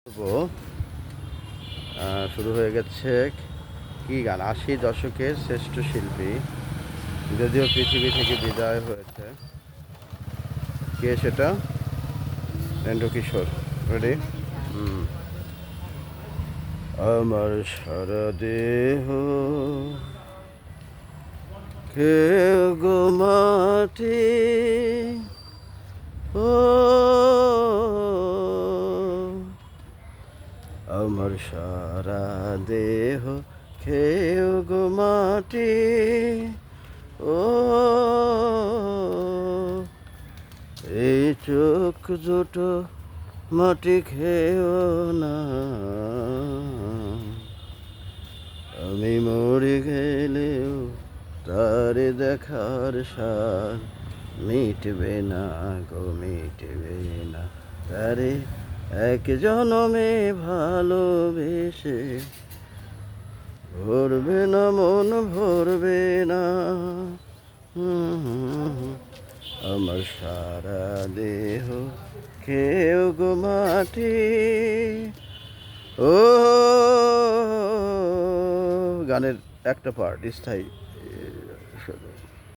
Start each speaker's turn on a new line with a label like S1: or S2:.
S1: করবো। শুরু হয়ে গেছে কি গান, ৮০ দশকের শ্রেষ্ঠ শিল্পী, যদিও পৃথিবী থেকে বিদায় হয়েছে। কে সেটা? এন্ড্রু কিশোর। রেডি? আমার সারা দেহ কে গো মাটি, ও আমার সারা দেহ খেয়ে গো মাটি, ও এই চোখ দুটো মাটি খেয়েও না, আমি মরে গেলেও তারে দেখার সার মিটবে না গো, মিটবে না। তারে এক জনমে ভালোবেসে ভরবে না মন, ভরবে না। আমার সারা দেহ খেয়েও গো মাটি, ও গানের একটা পার্ট স্থায়ী।